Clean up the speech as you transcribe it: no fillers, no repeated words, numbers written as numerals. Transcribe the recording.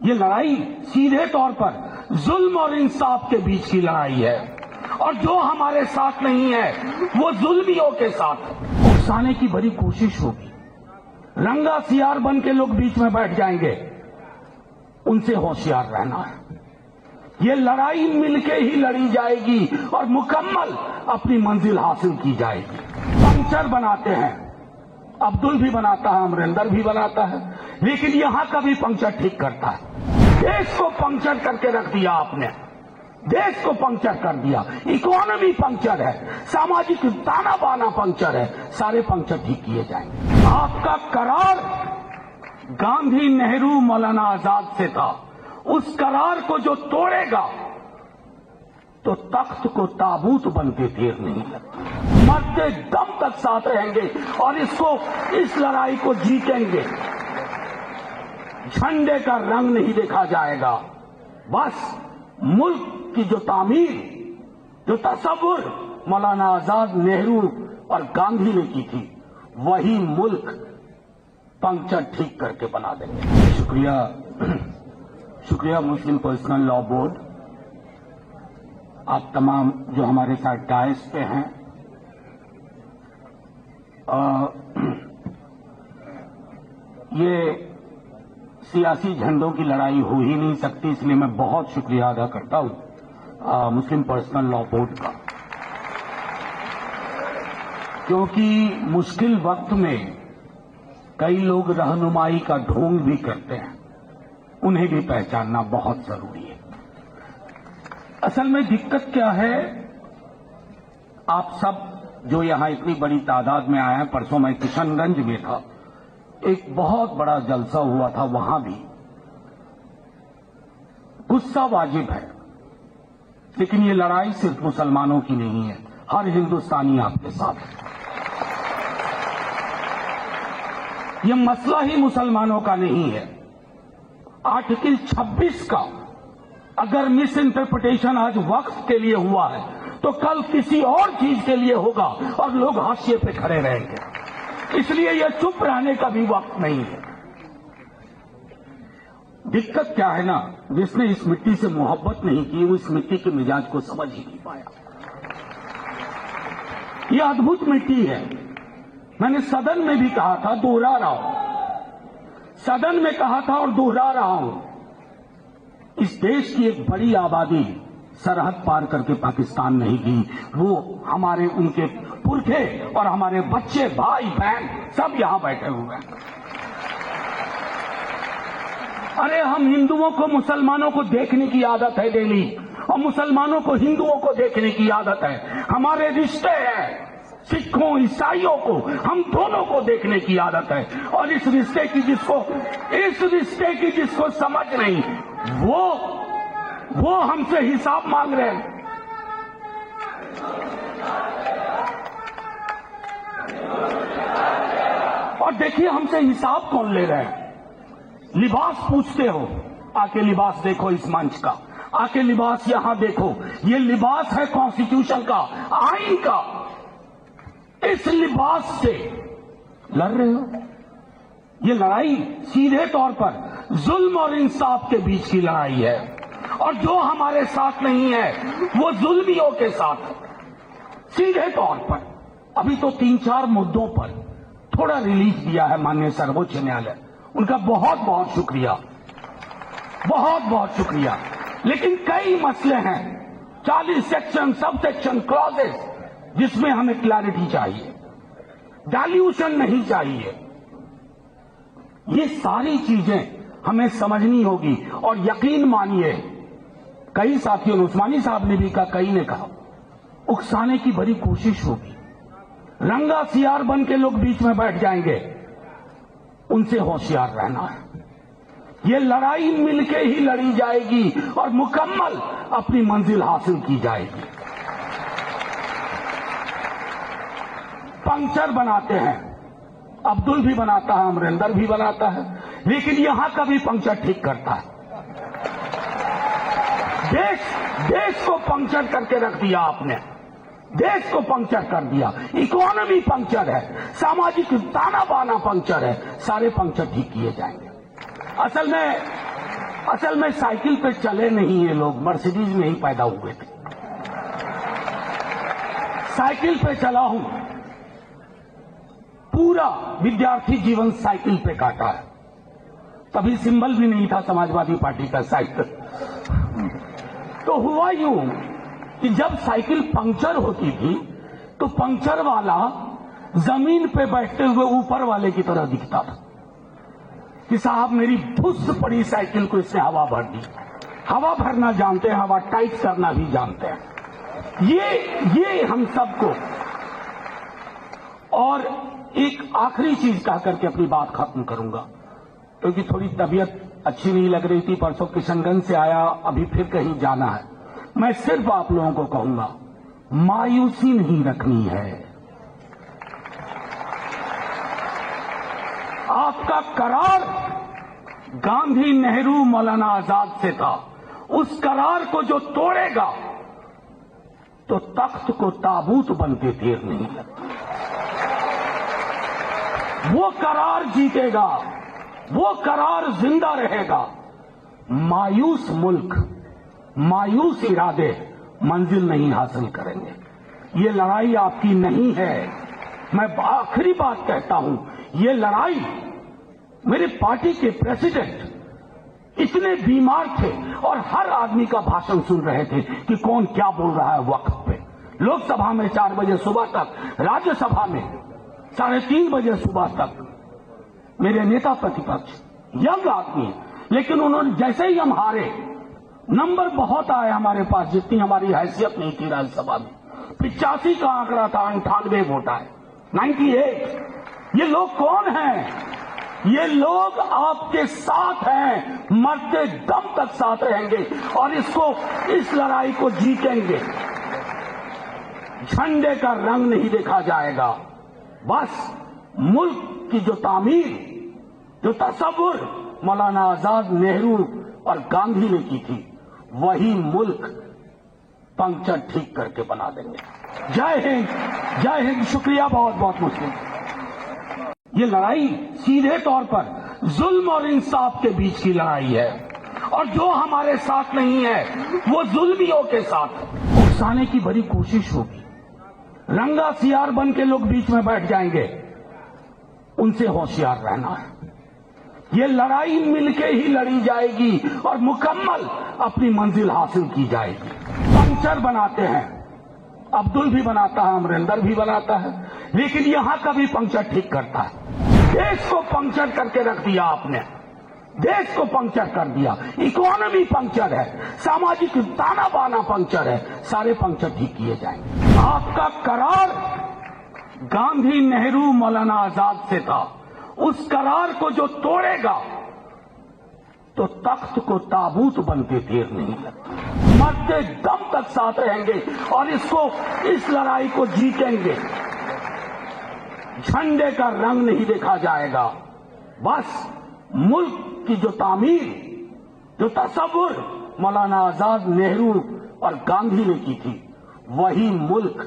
یہ لڑائی سیدھے طور پر ظلم اور انصاف کے بیچ کی لڑائی ہے، اور جو ہمارے ساتھ نہیں ہے وہ ظلمیوں کے ساتھ اکسانے کی بڑی کوشش ہوگی۔ رنگا سیار بن کے لوگ بیچ میں بیٹھ جائیں گے، ان سے ہوشیار رہنا ہے۔ یہ لڑائی مل کے ہی لڑی جائے گی اور مکمل اپنی منزل حاصل کی جائے گی۔ پنکچر بناتے ہیں، عبدل بھی بناتا ہے، امریندر بھی بناتا ہے، لیکن یہاں کا بھی پنکچر ٹھیک کرتا ہے۔ دیش کو پنکچر کر کے رکھ دیا آپ نے، دیش کو پنکچر کر دیا۔ اکانومی پنکچر ہے، ساماجک تانا بانا پنکچر ہے، سارے پنکچر ٹھیک کیے جائیں گے۔ آپ کا قرار گاندھی، نہرو، مولانا آزاد سے تھا، اس قرار کو جو توڑے گا تو تخت کو تابوت بن کے دیر نہیں لگتی۔ مرتے دم تک ساتھ رہیں گے اور اس لڑائی کو جیتیں گے۔ جھنڈے کا رنگ نہیں دیکھا جائے گا، بس ملک کی جو تعمیر، جو تصور مولانا آزاد، نہرو اور گاندھی نے کی تھی، وہی ملک پنکچر ٹھیک کر کے بنا دیں گے۔ شکریہ مسلم پرسنل لاء بورڈ، آپ تمام جو ہمارے ساتھ ڈائس پہ ہیں۔ یہ سیاسی جھنڈوں کی لڑائی ہو ہی نہیں سکتی، اس لیے میں بہت شکریہ ادا کرتا ہوں مسلم پرسنل لاء بورڈ کا، کیونکہ مشکل وقت میں کئی لوگ رہنمائی کا ڈھونگ بھی کرتے ہیں، انہیں بھی پہچاننا بہت ضروری ہے۔ اصل میں دقت کیا ہے، آپ سب جو یہاں اتنی بڑی تعداد میں آئے ہیں، پرسوں میں کشن گنج میں تھا، ایک بہت بڑا جلسہ ہوا تھا، وہاں بھی غصہ واجب ہے، لیکن یہ لڑائی صرف مسلمانوں کی نہیں ہے، ہر ہندوستانی آپ کے ساتھ ہے۔ یہ مسئلہ ہی مسلمانوں کا نہیں ہے۔ آرٹیکل 26 کا اگر مس انٹرپریٹیشن آج وقت کے لیے ہوا ہے تو کل کسی اور چیز کے لیے ہوگا اور لوگ حاشیے پہ کھڑے رہیں گے، اس لیے یہ چپ رہنے کا بھی وقت نہیں ہے۔ دقت کیا ہے نا، جس نے اس مٹی سے محبت نہیں کی وہ اس مٹی کے مزاج کو سمجھ ہی نہیں پایا۔ یہ ادبھت مٹی ہے، میں نے صدن میں بھی کہا تھا، دوہرا رہا ہوں، صدن میں کہا تھا اور دوہرا رہا ہوں، اس دیش کی ایک بڑی آبادی سرحد پار کر کے پاکستان نہیں گئی، وہ ہمارے ان کے پرکھے اور ہمارے بچے، بھائی بہن سب یہاں بیٹھے ہوئے ہیں۔ ارے ہم ہندوؤں کو مسلمانوں کو دیکھنے کی عادت ہے ڈیلی، اور مسلمانوں کو ہندوؤں کو دیکھنے کی عادت ہے، ہمارے رشتے ہیں، سکھوں عیسائیوں کو ہم دونوں کو دیکھنے کی عادت ہے، اور اس رشتے کی جس کو سمجھ نہیں، وہ ہم سے حساب مانگ رہے ہیں۔ اور دیکھیے ہم سے حساب کون لے رہے ہیں؟ لباس پوچھتے ہو، آ کے لباس دیکھو اس منچ کا، آ کے لباس یہاں دیکھو، یہ لباس ہے کانسٹیٹیوشن کا، آئین کا، اس لباس سے لڑ رہے ہو۔ یہ لڑائی سیدھے طور پر ظلم اور انصاف کے بیچ کی لڑائی ہے، اور جو ہمارے ساتھ نہیں ہے وہ ظلمیوں کے ساتھ ہے، سیدھے طور پر۔ ابھی تو 3-4 مدوں پر تھوڑا ریلیف دیا ہے مانیہ سرووچ نیالے، ان کا بہت بہت شکریہ، بہت بہت شکریہ، لیکن کئی مسئلے ہیں، 40 سیکشن، سب سیکشن، کلازز، جس میں ہمیں کلیئرٹی چاہیے، ڈائلیوشن نہیں چاہیے۔ یہ ساری چیزیں ہمیں سمجھنی ہوگی، اور یقین مانیے کئی ساتھیوں نے، عثمانی صاحب نے بھی کہا، کئی نے کہا، اکسانے کی بڑی کوشش ہوگی، رنگا سیار بن کے لوگ بیچ میں بیٹھ جائیں گے، ان سے ہوشیار رہنا ہے۔ یہ لڑائی مل کے ہی لڑی جائے گی اور مکمل اپنی منزل حاصل کی جائے گی۔ پنکچر بناتے ہیں، عبدل بھی بناتا ہے، امریندر بھی بناتا ہے، لیکن یہاں کا بھی پنکچر ٹھیک کرتا ہے۔ دیش کو پنکچر کر کے رکھ دیا آپ نے، دیش کو پنکچر کر دیا۔ اکانومی پنکچر ہے، ساماجک تانا بانا پنکچر ہے، سارے پنکچر ٹھیک کیے جائیں گے۔ اصل میں سائیکل پہ چلے نہیں یہ لوگ، مرسیڈیز میں ہی پیدا ہوئے تھے. سائیکل پہ چلا ہوں، پورا ودیارتھی جیون سائیکل پہ کاٹا ہے. تبھی سمبل بھی نہیں تھا سماجوادی پارٹی کا سائیکل. تو ہوا یوں کہ جب سائیکل پنکچر ہوتی تھی تو پنکچر والا زمین پہ بیٹھتے ہوئے اوپر والے کی طرح دکھتا تھا کہ صاحب میری پھس پڑی سائیکل کو اس نے ہوا بھر دی. ہوا بھرنا جانتے ہیں، ہوا ٹائٹ کرنا بھی جانتے ہیں. یہ ہم سب کو. اور ایک آخری چیز کہہ کر کے اپنی بات ختم کروں گا، کیونکہ تھوڑی طبیعت اچھی نہیں لگ رہی تھی. پرسوں کشن گنج سے آیا، ابھی پھر کہیں جانا ہے. میں صرف آپ لوگوں کو کہوں گا، مایوسی نہیں رکھنی ہے. آپ کا قرار گاندھی، نہرو، مولانا آزاد سے تھا. اس قرار کو جو توڑے گا تو تخت کو تابوت بن کے دیر نہیں لگتی. وہ قرار جیتے گا، وہ قرار زندہ رہے گا. مایوس ملک، مایوس ارادے منزل نہیں حاصل کریں گے. یہ لڑائی آپ کی نہیں ہے. میں آخری بات کہتا ہوں، یہ لڑائی میرے پارٹی کے پریزیڈنٹ اتنے بیمار تھے اور ہر آدمی کا بھاشن سن رہے تھے کہ کون کیا بول رہا ہے وقت پہ. لوک سبھا میں 4 بجے صبح تک، راجیہ سبھا میں 3:30 بجے صبح تک. میرے نیتا پرتیپکش ینگ آدمی ہیں، لیکن انہوں نے جیسے ہی ہم ہارے، نمبر بہت آئے ہمارے پاس، جتنی ہماری حیثیت نہیں تھی راجیہ سبھا میں. 85 کا آنکڑا تھا، 98 ووٹ آئے، 98. یہ لوگ کون ہیں؟ یہ لوگ آپ کے ساتھ ہیں، مرتے دم تک ساتھ رہیں گے اور اس لڑائی کو جیتیں گے. جھنڈے کا رنگ نہیں دیکھا جائے گا. بس ملک کی جو تعمیر، جو تصور مولانا آزاد، نہرو اور گاندھی نے کی تھی، وہی ملک پنکچر ٹھیک کر کے بنا دیں گے. جے ہند، جے ہند. شکریہ بہت بہت. مسلم یہ لڑائی سیدھے طور پر ظلم اور انصاف کے بیچ کی لڑائی ہے، اور جو ہمارے ساتھ نہیں ہے وہ ظلمیوں کے ساتھ اکسانے کی بڑی کوشش ہوگی. رنگا سیار بن کے لوگ بیچ میں بیٹھ جائیں گے، ان سے ہوشیار رہنا ہے. یہ لڑائی مل کے ہی لڑی جائے گی اور مکمل اپنی منزل حاصل کی جائے گی. پنکچر بناتے ہیں، عبدل بھی بناتا ہے، امریندر بھی بناتا ہے، لیکن یہاں کا بھی پنکچر ٹھیک کرتا ہے. دیش کو پنکچر کر کے رکھ دیا آپ نے، دیش کو پنکچر کر دیا. اکانومی پنکچر ہے، ساماجک تانا بانا پنکچر ہے. سارے پنکچر ٹھیک کیے جائیں گے. آپ کا قرار گاندھی، نہرو، مولانا آزاد سے تھا. اس قرار کو جو توڑے گا تو تخت کو تابوت بن کے دیر نہیں لگتی. مرتے دم تک ساتھ رہیں گے اور اس لڑائی کو جیتیں گے. جھنڈے کا رنگ نہیں دیکھا جائے گا. بس ملک کی جو تعمیر، جو تصور مولانا آزاد، نہرو اور گاندھی نے کی تھی، وہی ملک